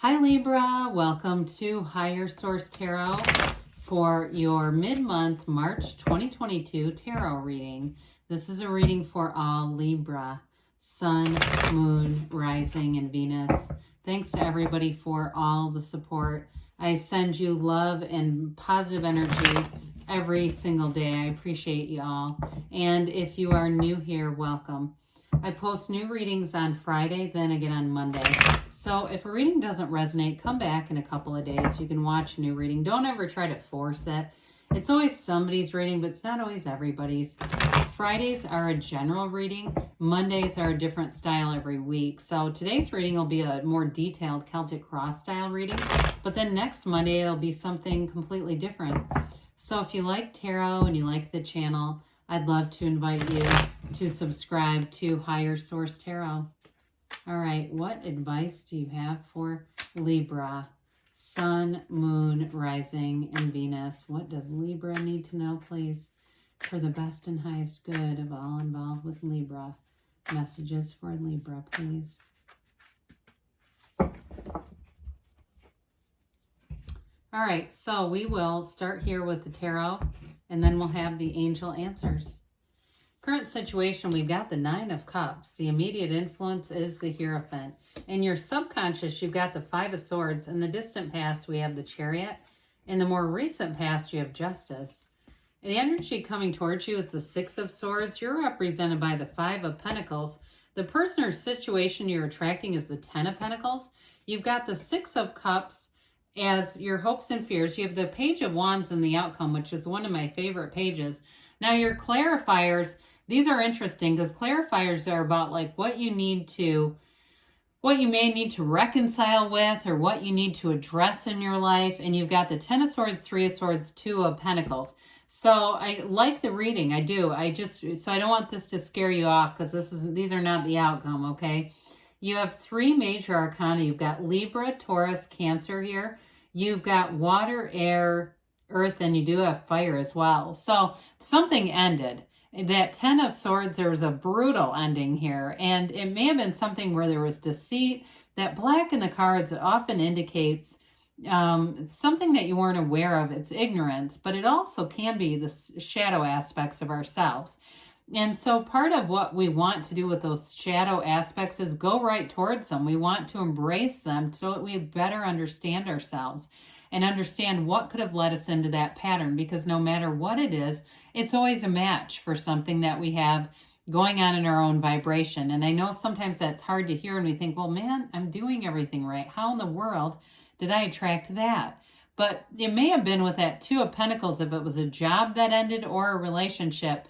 Hi Libra, welcome to Higher Source Tarot for your mid-month March 2022 tarot reading. This is a reading for all Libra, Sun, Moon, Rising, and Venus. Thanks to everybody for all the support. I send you love and positive energy every single day. I appreciate you all. And if you are new here, welcome. I post new readings on Friday, then again on Monday. So if a reading doesn't resonate, come back in a couple of days. You can watch a new reading. Don't ever try to force it. It's always somebody's reading, but it's not always everybody's. Fridays are a general reading. Mondays are a different style every week. So today's reading will be a more detailed Celtic Cross style reading. But then next Monday, it'll be something completely different. So if you like tarot and you like the channel, I'd love to invite you to subscribe to Higher Source Tarot. All right, what advice do you have for Libra? Sun, Moon, Rising, and Venus. What does Libra need to know, please? For the best and highest good of all involved with Libra. Messages for Libra, please. All right, so we will start here with the tarot, and then we'll have the angel answers. Current situation, we've got the Nine of Cups. The immediate influence is the Hierophant. In your subconscious, you've got the Five of Swords. In the distant past, we have the Chariot. In the more recent past, you have Justice. The energy coming towards you is the Six of Swords. You're represented by the Five of Pentacles. The person or situation you're attracting is the Ten of Pentacles. You've got the Six of Cups as your hopes and fears. You have the Page of Wands in the outcome, which is one of my favorite pages. Now, your clarifiers, these are interesting because clarifiers are about like what you may need to reconcile with or what you need to address in your life. And you've got the Ten of Swords, Three of Swords, Two of Pentacles. So I like the reading. I do. So I don't want this to scare you off because these are not the outcome, okay? You have three major arcana. You've got Libra, Taurus, Cancer here. You've got water, air, earth, and you do have fire as well. So something ended. That Ten of Swords, there was a brutal ending here. And it may have been something where there was deceit. That black in the cards, it often indicates something that you weren't aware of. It's ignorance, but it also can be the shadow aspects of ourselves. And so part of what we want to do with those shadow aspects is go right towards them. We want to embrace them so that we better understand ourselves and understand what could have led us into that pattern, because no matter what it is, it's always a match for something that we have going on in our own vibration. And I know sometimes that's hard to hear and we think, well, man, I'm doing everything right. How in the world did I attract that? But it may have been with that Two of Pentacles, if it was a job that ended or a relationship.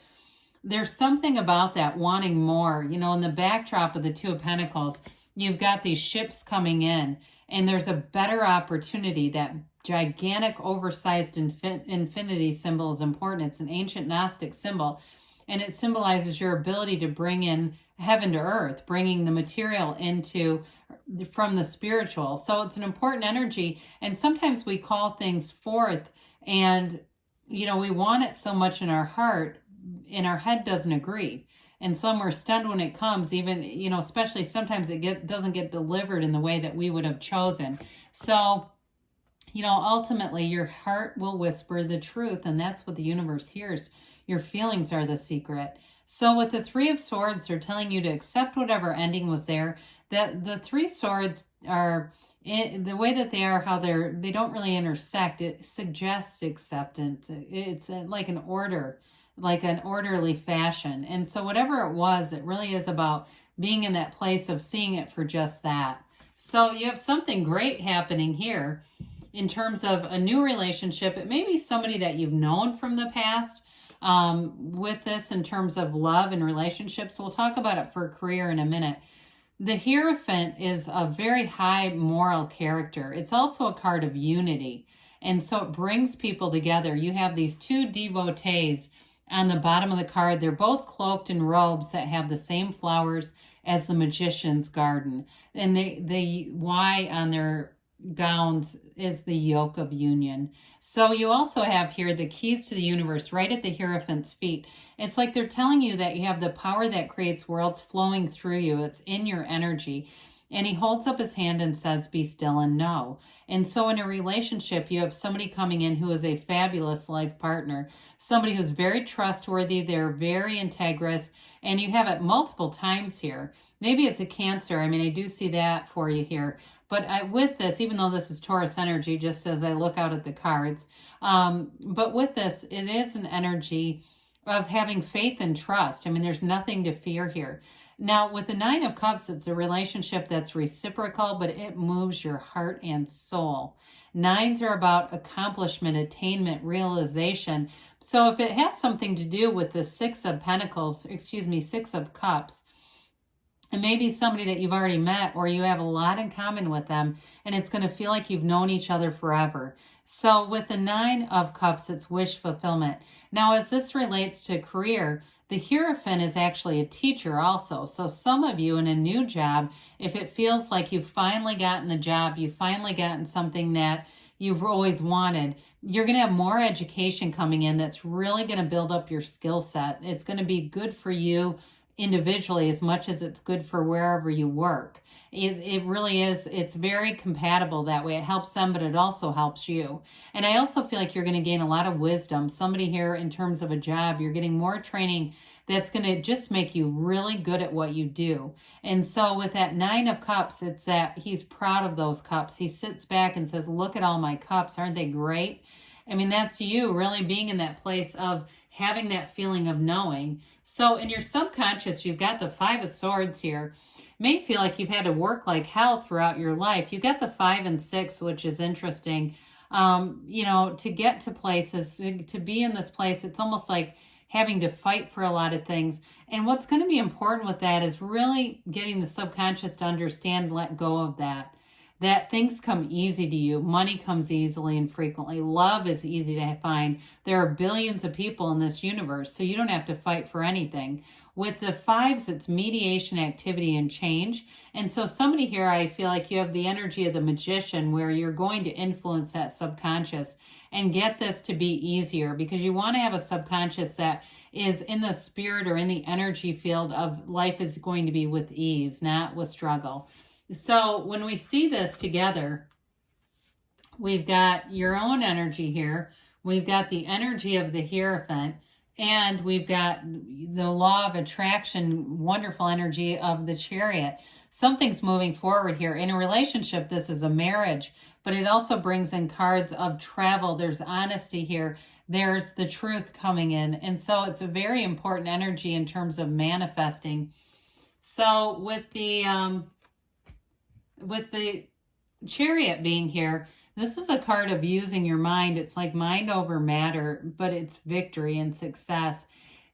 There's something about that wanting more. You know, in the backdrop of the Two of Pentacles, you've got these ships coming in and there's a better opportunity. That gigantic oversized infinity symbol is important. It's an ancient Gnostic symbol, and it symbolizes your ability to bring in heaven to earth, bringing the material from the spiritual. So it's an important energy, and sometimes we call things forth and, you know, we want it so much in our heart, and our head doesn't agree. And some we're stunned when it comes, even, you know, especially sometimes it doesn't get delivered in the way that we would have chosen. So, you know, ultimately your heart will whisper the truth, and that's what the universe hears. Your feelings are the secret. So with the Three of Swords, they're telling you to accept whatever ending was there. That the Three Swords are, the way that they are, how they don't really intersect. It suggests acceptance. It's like an order, like an orderly fashion. And so whatever it was, it really is about being in that place of seeing it for just that. So you have something great happening here in terms of a new relationship. It may be somebody that you've known from the past with this in terms of love and relationships. We'll talk about it for career in a minute. The Hierophant is a very high moral character. It's also a card of unity. And so it brings people together. You have these two devotees on the bottom of the card. They're both cloaked in robes that have the same flowers as the magician's garden. And the Y on their gowns is the yoke of union. So you also have here the keys to the universe right at the Hierophant's feet. It's like they're telling you that you have the power that creates worlds flowing through you. It's in your energy. And he holds up his hand and says, be still and know. And so in a relationship, you have somebody coming in who is a fabulous life partner, somebody who's very trustworthy, they're very integrous, and you have it multiple times here. Maybe it's a Cancer. I mean, I do see that for you here. But with this, even though this is Taurus energy, just as I look out at the cards, but with this, it is an energy of having faith and trust. I mean, there's nothing to fear here. Now, with the Nine of Cups, it's a relationship that's reciprocal, but it moves your heart and soul. Nines are about accomplishment, attainment, realization. So if it has something to do with the Six of Cups, it may be somebody that you've already met or you have a lot in common with them, and it's going to feel like you've known each other forever. So with the Nine of Cups, it's wish fulfillment. Now, as this relates to career, the Hierophant is actually a teacher also. So some of you in a new job, if it feels like you've finally gotten the job, you've finally gotten something that you've always wanted, you're going to have more education coming in that's really going to build up your skill set. It's going to be good for you individually as much as it's good for wherever you work. It really is. It's very compatible that way. It helps them, but it also helps you. And I also feel like you're going to gain a lot of wisdom. Somebody here in terms of a job, you're getting more training that's going to just make you really good at what you do. And so with that Nine of Cups, it's that he's proud of those cups. He sits back and says, look at all my cups. Aren't they great? I mean, that's you really being in that place of having that feeling of knowing. So in your subconscious, you've got the Five of Swords here. May feel like you've had to work like hell throughout your life. You've got the 5 and 6, which is interesting. To get to places, to be in this place, it's almost like having to fight for a lot of things. And what's going to be important with that is really getting the subconscious to understand, let go of that things come easy to you. Money comes easily and frequently. Love is easy to find. There are billions of people in this universe, so you don't have to fight for anything. With the 5s, it's mediation, activity, and change. And so somebody here, I feel like you have the energy of the magician where you're going to influence that subconscious and get this to be easier, because you want to have a subconscious that is in the spirit or in the energy field of life is going to be with ease, not with struggle. So when we see this together, we've got your own energy here. We've got the energy of the Hierophant, and we've got the law of attraction, wonderful energy of the Chariot. Something's moving forward here. In a relationship, this is a marriage, but it also brings in cards of travel. There's honesty here. There's the truth coming in. And so it's a very important energy in terms of manifesting. So with the Chariot being here, this is a card of using your mind. It's like mind over matter, but it's victory and success.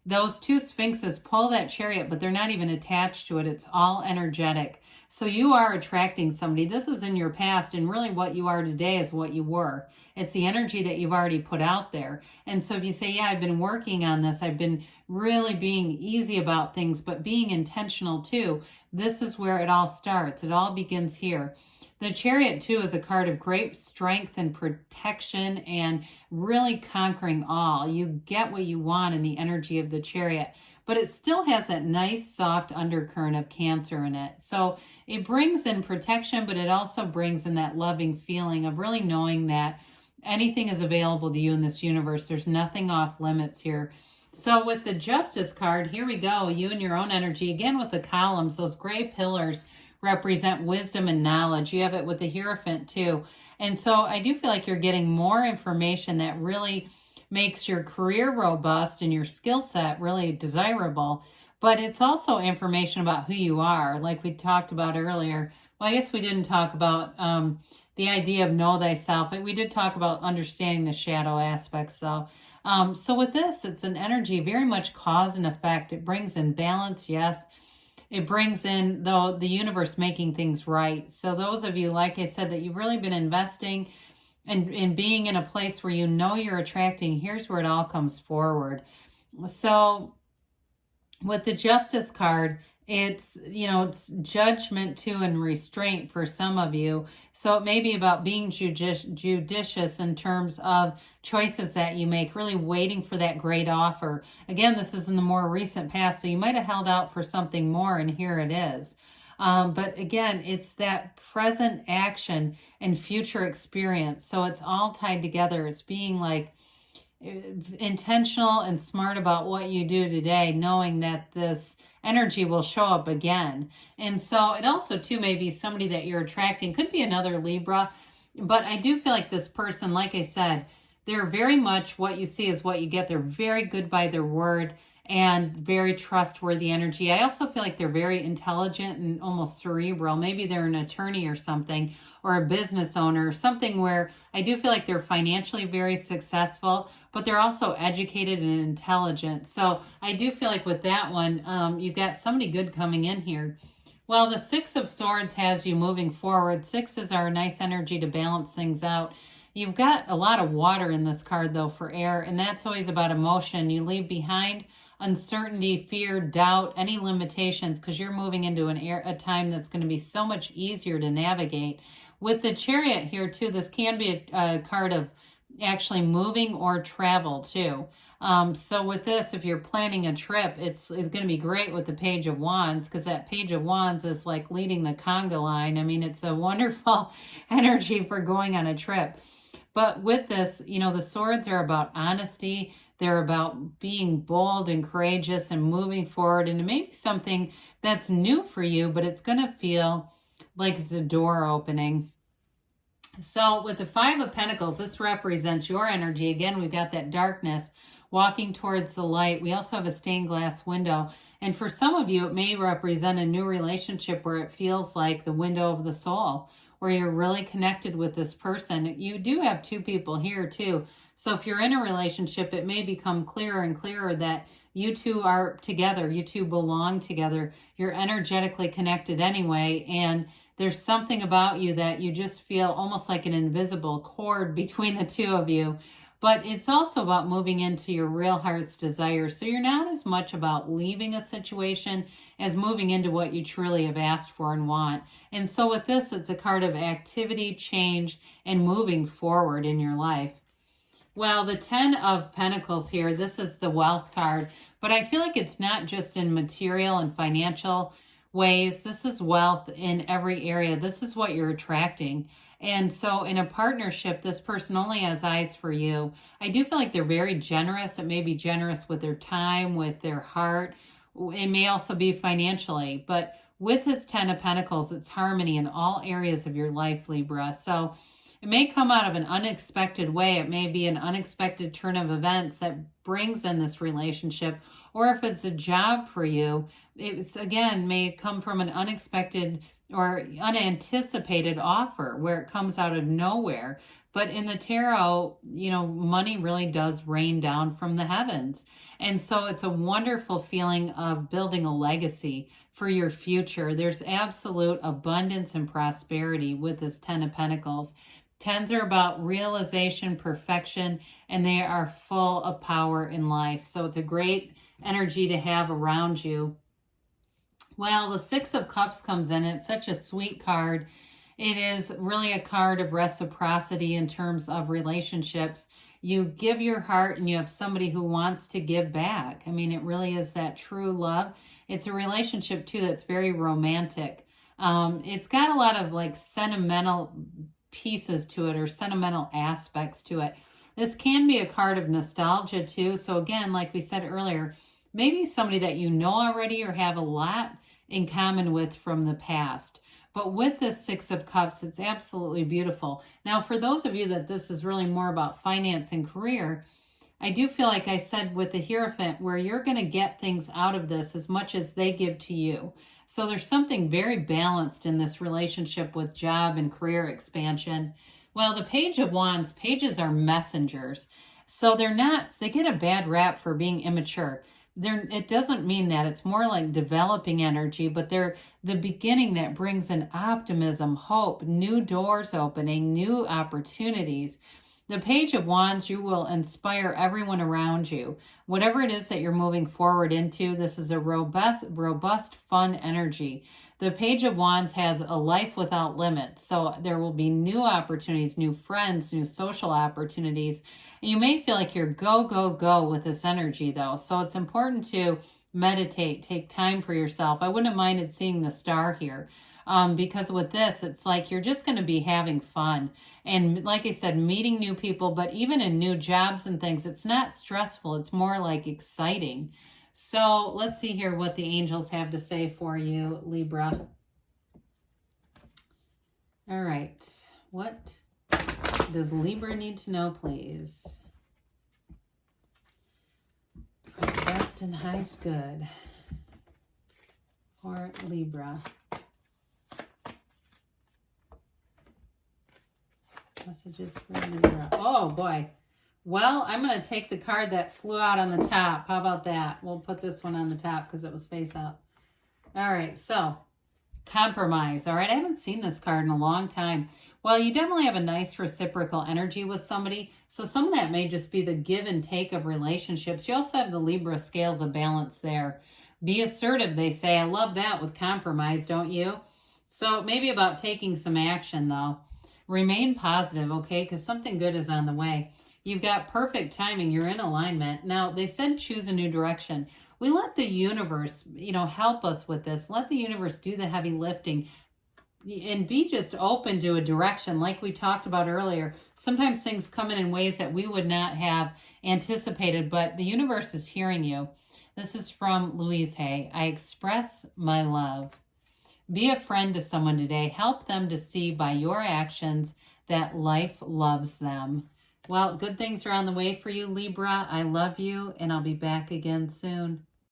Those two Sphinxes pull that Chariot, but they're not even attached to it. It's all energetic. So you are attracting somebody. This is in your past, and really what you are today is what you were. It's the energy that you've already put out there. And so if you say, yeah, I've been working on this, I've been really being easy about things, but being intentional too, this is where it all starts. It all begins here. The Chariot, too, is a card of great strength and protection and really conquering all. You get what you want in the energy of the Chariot, but it still has that nice, soft undercurrent of Cancer in it. So it brings in protection, but it also brings in that loving feeling of really knowing that anything is available to you in this universe. There's nothing off limits here. So with the Justice card, here we go. You and your own energy. Again, with the columns, those gray pillars represent wisdom and knowledge. You have it with the Hierophant too. And so I do feel like you're getting more information that really makes your career robust and your skill set really desirable. But it's also information about who you are, like we talked about earlier. Well, I guess we didn't talk about the idea of know thyself. We did talk about understanding the shadow aspects, though. So with this, it's an energy very much cause and effect. It brings in balance, yes. It brings in, though, the universe making things right. So those of you, like I said, that you've really been investing and in being in a place where you know you're attracting, here's where it all comes forward. So with the Justice card, it's, it's judgment too and restraint for some of you. So it may be about being judicious in terms of choices that you make, really waiting for that great offer. Again, this is in the more recent past, so you might have held out for something more, and here it is. But again, it's that present action and future experience. So it's all tied together. It's being like intentional and smart about what you do today, knowing that this energy will show up again. And so it also too may be somebody that you're attracting, could be another Libra, but I do feel like this person, like I said, they're very much what you see is what you get. They're very good by their word and very trustworthy energy. I also feel like they're very intelligent and almost cerebral. Maybe they're an attorney or something, or a business owner, or something where I do feel like they're financially very successful, but they're also educated and intelligent. So I do feel like with that one, you've got somebody good coming in here. Well, the Six of Swords has you moving forward. Sixes are a nice energy to balance things out. You've got a lot of water in this card, though, for air, and that's always about emotion. You leave behind uncertainty, fear, doubt, any limitations, because you're moving into a time that's going to be so much easier to navigate. With the Chariot here, too, this can be a card of actually moving or travel, too. So with this, if you're planning a trip, it's going to be great with the Page of Wands, because that Page of Wands is like leading the conga line. I mean, it's a wonderful energy for going on a trip. But with this, you know, the swords are about honesty. They're about being bold and courageous and moving forward into maybe something that's new for you, but it's going to feel like it's a door opening. So with the Five of Pentacles, this represents your energy. Again, we've got that darkness walking towards the light. We also have a stained glass window. And for some of you, it may represent a new relationship where it feels like the window of the soul, where you're really connected with this person. You do have two people here too. So if you're in a relationship, it may become clearer and clearer that you two are together. You two belong together. You're energetically connected anyway. And there's something about you that you just feel almost like an invisible cord between the two of you. But it's also about moving into your real heart's desire. So you're not as much about leaving a situation as moving into what you truly have asked for and want. And so with this, it's a card of activity, change, and moving forward in your life. Well, the Ten of Pentacles here, this is the wealth card, but I feel like it's not just in material and financial ways. This is wealth in every area. This is what you're attracting. And so in a partnership, this person only has eyes for you. I do feel like they're very generous. It may be generous with their time, with their heart. It may also be financially. But with this Ten of Pentacles, it's harmony in all areas of your life, Libra. So it may come out of an unexpected way. It may be an unexpected turn of events that brings in this relationship. Or if it's a job for you, it's again may come from an unexpected or unanticipated offer where it comes out of nowhere. But in the tarot, you know, money really does rain down from the heavens. And so it's a wonderful feeling of building a legacy for your future. There's absolute abundance and prosperity with this Ten of Pentacles. Tens are about realization, perfection, and they are full of power in life. So it's a great energy to have around you. Well, the Six of Cups comes in. It's such a sweet card. It is really a card of reciprocity in terms of relationships. You give your heart and you have somebody who wants to give back. I mean, it really is that true love. It's a relationship, too, that's very romantic. It's got a lot of like sentimental pieces to it or sentimental aspects to it. This can be a card of nostalgia, too. So again, like we said earlier, maybe somebody that you know already or have a lot in common with from the past. But with this Six of Cups, it's absolutely beautiful. Now, for those of you that this is really more about finance and career, I do feel like I said with the Hierophant, where you're going to get things out of this as much as they give to you. So there's something very balanced in this relationship with job and career expansion. Well, the Page of Wands, pages are messengers. So they get a bad rap for being immature. It doesn't mean that. It's more like developing energy, but they're the beginning that brings in optimism, hope, new doors opening, new opportunities. The Page of Wands, you will inspire everyone around you. Whatever it is that you're moving forward into, this is a robust, fun energy. The Page of Wands has a life without limits. So there will be new opportunities, new friends, new social opportunities. And you may feel like you're go, go, go with this energy, though. So it's important to meditate, take time for yourself. I wouldn't have minded seeing the star here. Because with this, it's like you're just going to be having fun. And like I said, meeting new people, but even in new jobs and things, it's not stressful. It's more like exciting. So let's see here what the angels have to say for you, Libra. All right. What does Libra need to know, please? For the best and highest good for Libra. Messages for Libra. Oh, boy. Well, I'm going to take the card that flew out on the top. How about that? We'll put this one on the top because it was face up. All right, so compromise. All right, I haven't seen this card in a long time. Well, you definitely have a nice reciprocal energy with somebody. So some of that may just be the give and take of relationships. You also have the Libra scales of balance there. Be assertive, they say. I love that with compromise, don't you? So maybe about taking some action, though. Remain positive, okay, because something good is on the way. You've got perfect timing. You're in alignment. Now, they said choose a new direction. We let the universe, help us with this. Let the universe do the heavy lifting and be just open to a direction like we talked about earlier. Sometimes things come in ways that we would not have anticipated, but the universe is hearing you. This is from Louise Hay. I express my love. Be a friend to someone today. Help them to see by your actions that life loves them. Well, good things are on the way for you, Libra. I love you, and I'll be back again soon.